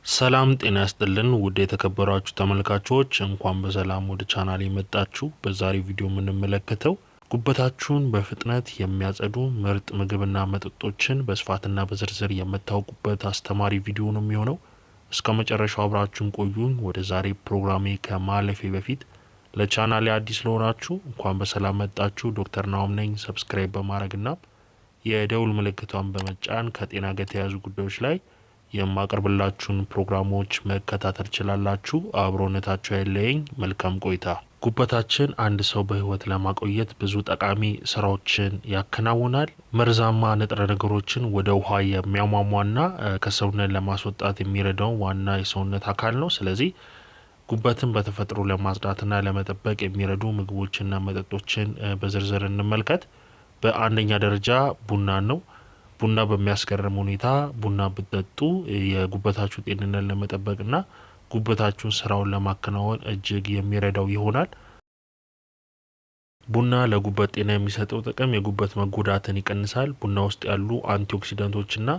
ሰላም ጤና ያስጥልን ውድ የተከበራችሁ ተመልካቾች እንኳን በሰላም ወደ ቻናሌ መጣችሁ። በዛሬ ቪዲዮ የምንመለከተው ጉበታችሁን በፍጥነት የሚያጸዱ ምርጥ ምግብና መጠጦችን በስፋትና በዝርዝር የምታውቁበት አስተማሪ ቪዲዮ ነው የሚሆነው። እስከመጨረሻው አብራችሁን ቆዩኝ። ወደ ዛሬ ፕሮግራሜ ከማለፌ በፊት ለቻናሌ አዲስ ለሆናችሁ እንኳን በሰላም መጣችሁ። ዶክተር ናኦም ነኝ። ሰብስክራይብ በማድረግና የደውል ምልክቷን በመጫን ከጤና ጋር የተያያዙ ጉዳዮች ላይ የማቀርብላችሁን ፕሮግራሞች መከታተል ትችላላችሁ። አብሮነታችሁ አይለየኝ። መልካም ቆይታ። ጉበታችን አንድ ሰው በህይወት ለማቆየት ብዙ ጠቃሚ ስራዎችን ያከናውናል። መርዛማ ንጥረ ነገሮችን ወደ ውሃ የሚያሟሟና ከሰውነት ለማስወጣት የሚረዳው ዋና የሰውነት አካል ነው። ስለዚህ ጉበትን በተፈጥሮ ለማጽዳትና ለመጠበቅ የሚረዱ ምግቦችና መጠጦችን በዝርዝር እንመልከት። በአንደኛ ደረጃ ቡና ነው። ቡና በሚያስገርም ሁኔታ ቡና ብትጠጡ የጉበታችሁ ጤንነት ለመጠበቅና ጉበታችሁን ስራውን ለማከናወን እጅግ የሚረዳው ይሆናል። ቡና ለጉበት ጤና የሚሰጠው ጥቅም የጉበት መጎዳትን ይቀንሳል። ቡና ውስጥ ያሉ አንቲኦክሲዳንቶችና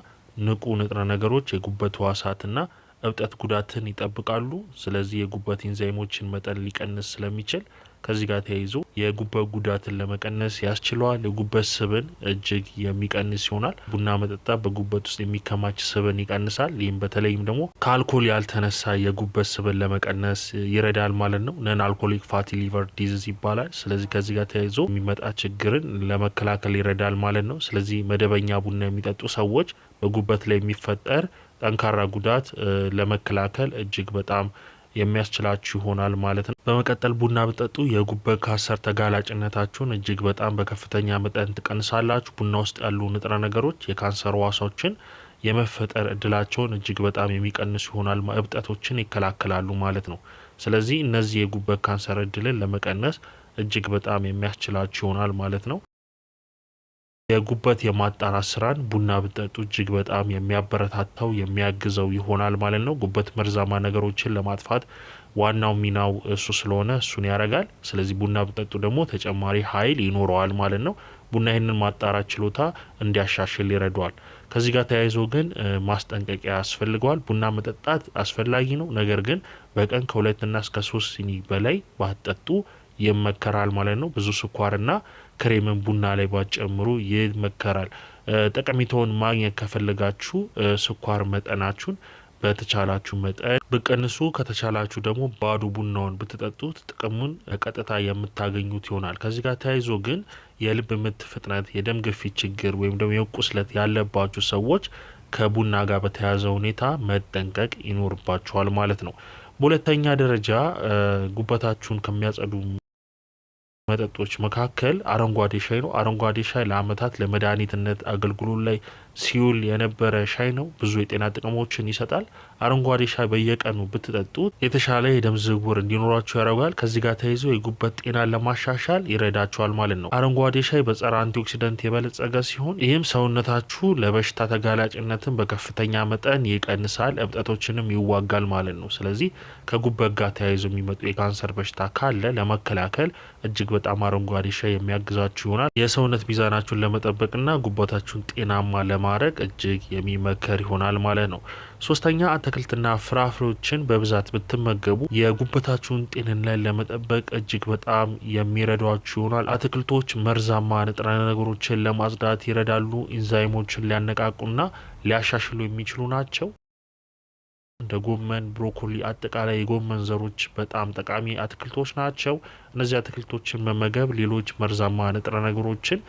ንቁ ንጥረ ነገሮች የጉበት ህዋሳትና እብጠት ጉዳትን ይጠብቃሉ። ስለዚህ የጉበት ኢንዛይሞችን መጠን ሊቀንስ ስለሚችል ከዚህ ጋር ተያይዞ የጉበት ጉዳትን ለመቀነስ ያስችለዋል። የጉበት ስብን እጅግ የሚቀንስ ይሆናል። ቡና መጠጣት በጉበት ውስጥ የሚከማች ስብን ይቀንሳል። ይህም በተለይም ደግሞ ከአልኮል ያልተነሳ የጉበት ስብን ለመቀነስ ይረዳል ማለት ነው። ነን አልኮሊክ ፋቲ ሊቨር ዲዚዝ ይባላል። ስለዚህ ከዚህ ጋር ተያይዞ የሚመጣ ችግርን ለመከላከል ይረዳል ማለት ነው። ስለዚህ መደበኛ ቡና የሚጠጡ ሰዎች በጉበት ላይ የሚፈጠር ጠንካራ ጉዳት ለመከላከል እጅግ በጣም የሚያስችላችሁ ይሆናል ማለት ነው። በመቀጠል ቡና ብጠጡ የጉበት ካንሰር ተጋላጭነታችሁን እጅግ በጣም በከፍተኛ መጠን ትቀንሳላችሁ። ቡና ውስጥ ያሉ ንጥረ ነገሮች የካንሰር ህዋሶችን የመፈጠር እድላቸውን እጅግ በጣም የሚቀንሱ ይሆናል። እብጠቶችን ይከላከላሉ ማለት ነው። ስለዚህ እነዚህ የጉበት ካንሰር እድልን ለመቀነስ እጅግ በጣም የሚያስችላችሁ ይሆናል ማለት ነው። የጉበት የማጣራት ስራን ቡና ብጠጡ እጅግ በጣም የሚያበረታታው የሚያግዘው ይሆናል ማለት ነው። ጉበት መርዛማ ነገሮችን ለማጥፋት ዋናው ሚናው እሱ ስለሆነ እሱን ያረጋል። ስለዚህ ቡና ብጠጡ ደግሞ ተጨማሪ ኃይል ይኖረዋል ማለት ነው። ቡና ይህንን ማጣራት ችሎታ እንዲያሻሽል ይረዳዋል። ከዚህ ጋር ተያይዞ ግን ማስጠንቀቂያ ያስፈልገዋል። ቡና መጠጣት አስፈላጊ ነው፣ ነገር ግን በቀን ከ2 እስከ 3 ሲኒ በላይ ባትጠጡ ይመከራል ማለት ነው። ብዙ ስኳርና ክሬምን ቡና ላይ ባጨምሩ ይመከራል። ጠቀሜታውን ማግኘት ከፈለጋችሁ ስኳር መጠናችሁን በተቻላችሁ መጠን ብቀንሱ፣ ከተቻላችሁ ደግሞ ባዶ ቡናውን ብትጠጡት ጥቅሙን ቀጥታ የምታገኙት ይሆናል። ከዚህ ጋር ተያይዞ ግን የልብ ምት ፍጥነት፣ የደም ግፊት ችግር ወይም ደግሞ የቁስለት ያለባችሁ ሰዎች ከቡና ጋር በተያያዘ ሁኔታ መጠንቀቅ ይኖርባችኋል ማለት ነው። በሁለተኛ ደረጃ ጉበታችሁን ከሚያጸዱ መጠጦች መካከል አረንጓዴ ሻይ ነው። አረንጓዴ ሻይ ለአመታት ለመድኃኒትነት አገልግሎት ላይ ሲውል የነበረ ሻይ ነው። ብዙ የጤና ጥቅሞችን ይሰጣል። አረንጓዴ ሻይ በየቀኑ ብትጠጡት የተሻለ የደም ዝውውር እንዲኖራችሁ ያደርጋል። ከዚህ ጋር ተያይዞ የጉበት ጤናን ለማሻሻል ይረዳችኋል ማለት ነው። አረንጓዴ ሻይ በጸረ አንቲኦክሲደንት የበለጸገ ሲሆን ይህም ሰውነታችሁ ለበሽታ ተጋላጭነትን በከፍተኛ መጠን ይቀንሳል፣ እብጠቶችንም ይዋጋል ማለት ነው። ስለዚህ ከጉበት ጋር ተያይዞ የሚመጡ የካንሰር በሽታ ካለ ለመከላከል እጅግ በጣም አረንጓዴ ሻይ የሚያግዛችሁ ይሆናል። የሰውነት ሚዛናችሁን ለመጠበቅና ጉበታችሁን ጤናማ ለማድረግ እጅግ የሚመከር ይሆናል ማለት ነው። ሶስተኛ አትክልትና ፍራፍሬዎችን በብዛት ብትመገቡ የጉበታችሁን ጤንነት ለመጠበቅ እጅግ በጣም የሚረዷችሁ ይሆናል። አትክልቶች መርዛማ ንጥረ ነገሮችን ለማጽዳት ይረዳሉ። ኢንዛይሞችን ሊያነቃቁና ሊያሻሽሉ የሚችሉ ናቸው። እንደ ጎመን፣ ብሮኮሊ፣ አጠቃላይ የጎመን ዘሮች በጣም ጠቃሚ አትክልቶች ናቸው። እነዚህ አትክልቶችን መመገብ ሌሎች መርዛማ ንጥረ ነገሮችን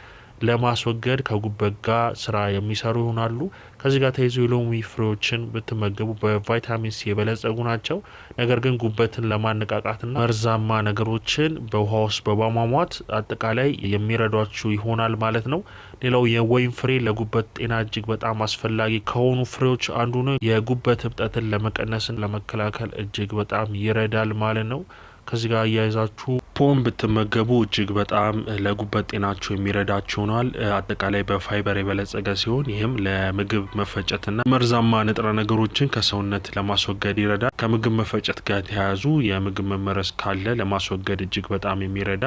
ለማስወገድ ከጉበት ጋር ስራ የሚሰሩ ይሆናሉ። ከዚህ ጋር ተይዞ የሎሚ ፍሬዎችን ብትመገቡ በቫይታሚን ሲ የበለጸጉ ናቸው። ነገር ግን ጉበትን ለማነቃቃትና መርዛማ ነገሮችን በውሃ ውስጥ በማሟሟት አጠቃላይ የሚረዷችሁ ይሆናል ማለት ነው። ሌላው የወይን ፍሬ ለጉበት ጤና እጅግ በጣም አስፈላጊ ከሆኑ ፍሬዎች አንዱ ነው። የጉበት እብጠትን ለመቀነስን ለመከላከል እጅግ በጣም ይረዳል ማለት ነው። ከዚህ ጋር አያይዛችሁ ፖም ብትመገቡ እጅግ በጣም ለጉበት ጤናችሁ የሚረዳችሁ ሆኗል። አጠቃላይ በፋይበር የበለጸገ ሲሆን ይህም ለምግብ መፈጨትና መርዛማ ንጥረ ነገሮችን ከሰውነት ለማስወገድ ይረዳል። ከምግብ መፈጨት ጋር የተያያዙ የምግብ መመረዝ ካለ ለማስወገድ እጅግ በጣም የሚረዳ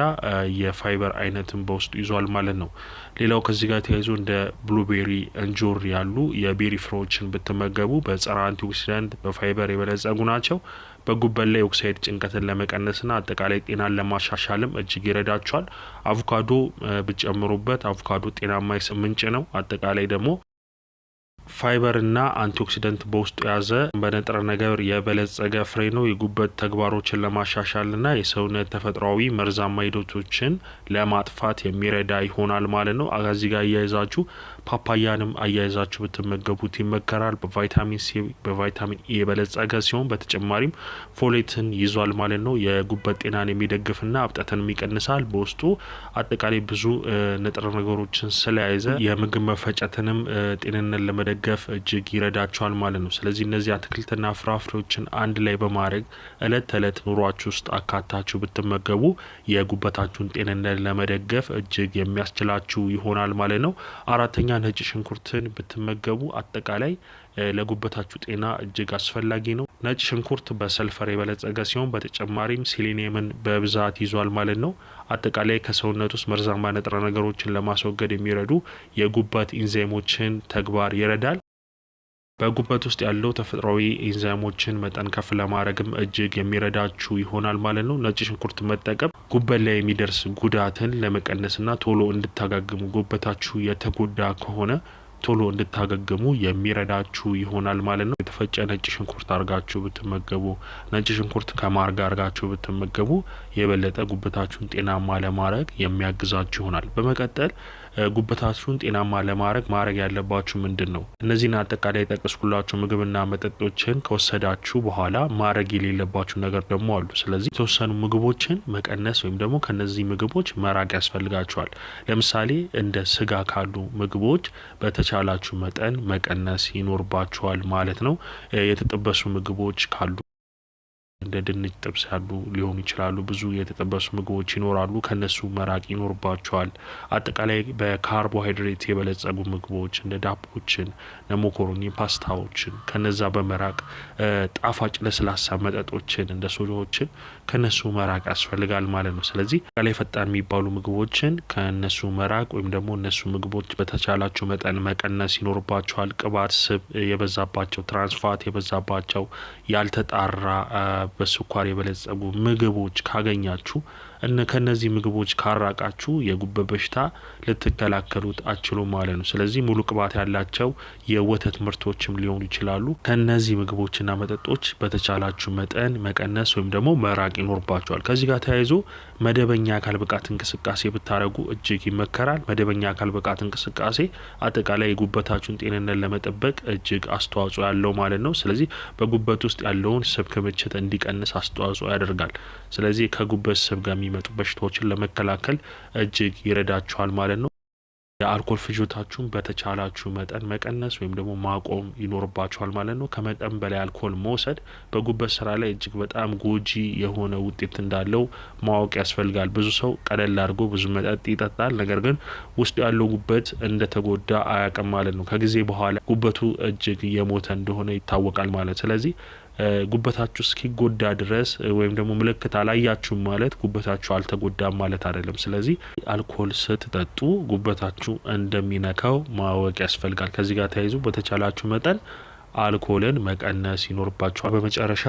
የፋይበር አይነትን በውስጡ ይዟል ማለት ነው። ሌላው ከዚህ ጋር ተያይዞ እንደ ብሉቤሪ፣ እንጆሪ ያሉ የቤሪ ፍሬዎችን ብትመገቡ በጸረ አንቲኦክሲዳንት በፋይበር የበለጸጉ ናቸው። በጉበት ላይ ኦክሳይድ ጭንቀትን ለመቀነስና አጠቃላይ ጤናን ለማሻሻልም እጅግ ይረዳቸዋል። አቮካዶ ብጨምሩበት፣ አቮካዶ ጤናማ ምንጭ ነው። አጠቃላይ ደግሞ ፋይበርና አንቲኦክሲደንት በውስጡ የያዘ በንጥረ ነገር የበለጸገ ፍሬ ነው። የጉበት ተግባሮችን ለማሻሻልና የሰውነት ተፈጥሯዊ መርዛማ ሂደቶችን ለማጥፋት የሚረዳ ይሆናል ማለት ነው። ከዚህ ጋር አያይዛችሁ ፓፓያንም አያይዛችሁ ብትመገቡት ይመከራል። በቫይታሚን ሲ በቫይታሚን ኢ የበለጸገ ሲሆን በተጨማሪም ፎሌትን ይዟል ማለት ነው። የጉበት ጤናን የሚደግፍና እብጠትን ይቀንሳል። በውስጡ አጠቃላይ ብዙ ንጥረ ነገሮችን ስለያዘ የምግብ መፈጨትንም ጤንነት ለመደገፍ እጅግ ይረዳቸዋል ማለት ነው። ስለዚህ እነዚህ አትክልትና ፍራፍሬዎችን አንድ ላይ በማድረግ እለት ተዕለት ኑሯችሁ ውስጥ አካታችሁ ብትመገቡ የጉበታችሁን ጤንነት ለመደገፍ እጅግ የሚያስችላችሁ ይሆናል ማለት ነው። አራተኛ ነጭ ሽንኩርትን ብትመገቡ አጠቃላይ ለጉበታችሁ ጤና እጅግ አስፈላጊ ነው። ነጭ ሽንኩርት በሰልፈር የበለጸገ ሲሆን በተጨማሪም ሴሌኒየምን በብዛት ይዟል ማለት ነው። አጠቃላይ ከሰውነት ውስጥ መርዛማ ንጥረ ነገሮችን ለማስወገድ የሚረዱ የጉበት ኢንዛይሞችን ተግባር ይረዳል። በጉበት ውስጥ ያለው ተፈጥሯዊ ኢንዛይሞችን መጠን ከፍ ለማድረግም እጅግ የሚረዳችሁ ይሆናል ማለት ነው። ነጭ ሽንኩርት መጠቀም ጉበት ላይ የሚደርስ ጉዳትን ለመቀነስና ቶሎ እንድታጋግሙ ጉበታችሁ የተጎዳ ከሆነ ቶሎ እንድታገግሙ የሚረዳችሁ ይሆናል ማለት ነው። የተፈጨ ነጭ ሽንኩርት አርጋችሁ ብትመገቡ፣ ነጭ ሽንኩርት ከማር ጋር አርጋችሁ ብትመገቡ የበለጠ ጉበታችሁን ጤናማ ለማድረግ የሚያግዛችሁ ይሆናል። በመቀጠል ጉበታችሁን ጤናማ ለማድረግ ያለባችሁ ምንድን ነው? እነዚህን አጠቃላይ የጠቀስኩላችሁ ምግብና መጠጦችን ከወሰዳችሁ በኋላ ማድረግ የሌለባችሁ ነገር ደግሞ አሉ። ስለዚህ የተወሰኑ ምግቦችን መቀነስ ወይም ደግሞ ከነዚህ ምግቦች መራቅ ያስፈልጋችኋል። ለምሳሌ እንደ ስጋ ካሉ ምግቦች በተቻላችሁ መጠን መቀነስ ይኖርባችኋል ማለት ነው። የተጠበሱ ምግቦች ካሉ እንደ ድንች ጥብስ ያሉ ሊሆኑ ይችላሉ። ብዙ የተጠበሱ ምግቦች ይኖራሉ፣ ከነሱ መራቅ ይኖርባቸዋል። አጠቃላይ በካርቦሃይድሬት የበለጸጉ ምግቦች እንደ ዳቦችን፣ ሞኮሮኒ፣ ፓስታዎችን ከነዛ በመራቅ ጣፋጭ ለስላሳ መጠጦችን እንደ ሶዳዎችን ከነሱ መራቅ ያስፈልጋል ማለት ነው። ስለዚህ አጠቃላይ ፈጣን የሚባሉ ምግቦችን ከነሱ መራቅ ወይም ደግሞ እነሱ ምግቦች በተቻላችሁ መጠን መቀነስ ይኖርባቸዋል። ቅባት፣ ስብ የበዛባቸው፣ ትራንስፋት የበዛባቸው፣ ያልተጣራ በስኳር የበለጸጉ ምግቦች ካገኛችሁ ከነዚህ ምግቦች ካራቃችሁ የጉበት በሽታ ልትከላከሉት አትችሉም ማለት ነው። ስለዚህ ሙሉ ቅባት ያላቸው የወተት ምርቶችም ሊሆኑ ይችላሉ። ከነዚህ ምግቦችና መጠጦች በተቻላችሁ መጠን መቀነስ ወይም ደግሞ መራቅ ይኖርባቸዋል። ከዚህ ጋር ተያይዞ መደበኛ አካል ብቃት እንቅስቃሴ ብታደርጉ እጅግ ይመከራል። መደበኛ አካል ብቃት እንቅስቃሴ አጠቃላይ የጉበታችሁን ጤንነት ለመጠበቅ እጅግ አስተዋጽኦ ያለው ማለት ነው። ስለዚህ በጉበት ውስጥ ያለውን ስብ ክምችት እንዲቀንስ አስተዋጽኦ ያደርጋል። ስለዚህ ከጉበት ስብ ጋር የሚመጡ በሽታዎችን ለመከላከል እጅግ ይረዳችኋል ማለት ነው። የአልኮል ፍጆታችሁን በተቻላችሁ መጠን መቀነስ ወይም ደግሞ ማቆም ይኖርባችኋል ማለት ነው። ከመጠን በላይ አልኮል መውሰድ በጉበት ስራ ላይ እጅግ በጣም ጎጂ የሆነ ውጤት እንዳለው ማወቅ ያስፈልጋል። ብዙ ሰው ቀለል አድርጎ ብዙ መጠጥ ይጠጣል፣ ነገር ግን ውስጡ ያለው ጉበት እንደተጎዳ አያውቅም ማለት ነው። ከጊዜ በኋላ ጉበቱ እጅግ እየሞተ እንደሆነ ይታወቃል ማለት። ስለዚህ ጉበታችሁ እስኪጎዳ ድረስ ወይም ደግሞ ምልክት አላያችሁም ማለት ጉበታችሁ አልተጎዳም ማለት አይደለም። ስለዚህ አልኮል ስትጠጡ ጉበታችሁ እንደሚነካው ማወቅ ያስፈልጋል። ከዚህ ጋር ተያይዞ በተቻላችሁ መጠን አልኮልን መቀነስ ይኖርባችኋል። በመጨረሻ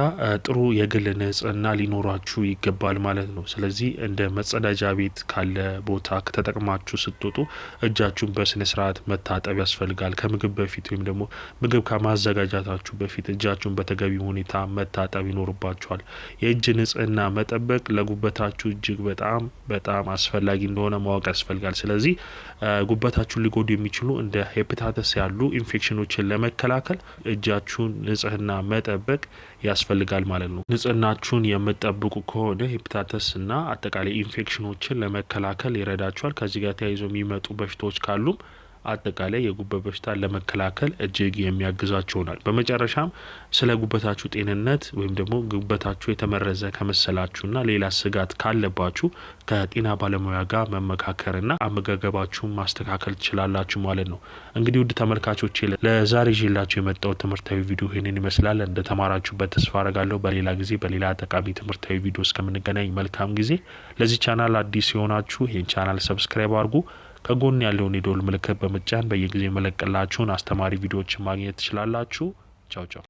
ጥሩ የግል ንጽህና ሊኖራችሁ ይገባል ማለት ነው። ስለዚህ እንደ መጸዳጃ ቤት ካለ ቦታ ከተጠቅማችሁ ስትወጡ እጃችሁን በስነ ስርዓት መታጠብ ያስፈልጋል። ከምግብ በፊት ወይም ደግሞ ምግብ ከማዘጋጃታችሁ በፊት እጃችሁን በተገቢ ሁኔታ መታጠብ ይኖርባችኋል። የእጅ ንጽህና መጠበቅ ለጉበታችሁ እጅግ በጣም በጣም አስፈላጊ እንደሆነ ማወቅ ያስፈልጋል። ስለዚህ ጉበታችሁን ሊጎዱ የሚችሉ እንደ ሄፓታይተስ ያሉ ኢንፌክሽኖችን ለመከላከል እጃችሁን ንጽህና መጠበቅ ያስፈልጋል ማለት ነው። ንጽህናችሁን የምትጠብቁ ከሆነ ሄፓታይተስ እና አጠቃላይ ኢንፌክሽኖችን ለመከላከል ይረዳችኋል። ከዚህ ጋር ተያይዞ የሚመጡ በሽታዎች ካሉም አጠቃላይ የጉበት በሽታ ለመከላከል እጅግ የሚያግዛችሁ ይሆናል። በመጨረሻም ስለ ጉበታችሁ ጤንነት ወይም ደግሞ ጉበታችሁ የተመረዘ ከመሰላችሁና ሌላ ስጋት ካለባችሁ ከጤና ባለሙያ ጋር መመካከርና አመጋገባችሁን ማስተካከል ትችላላችሁ ማለት ነው። እንግዲህ ውድ ተመልካቾቼ ለዛሬ ይዤላችሁ የመጣው ትምህርታዊ ቪዲዮ ይህንን ይመስላል። እንደተማራችሁበት ተስፋ አደርጋለሁ። በሌላ ጊዜ በሌላ ጠቃሚ ትምህርታዊ ቪዲዮ እስከምንገናኝ መልካም ጊዜ። ለዚህ ቻናል አዲስ የሆናችሁ ይህን ቻናል ሰብስክራይብ አድርጉ። ከጎን ያለውን የደወል ምልክት በመጫን በየጊዜው መለቀላችሁን አስተማሪ ቪዲዮዎችን ማግኘት ትችላላችሁ። ቻው ቻው።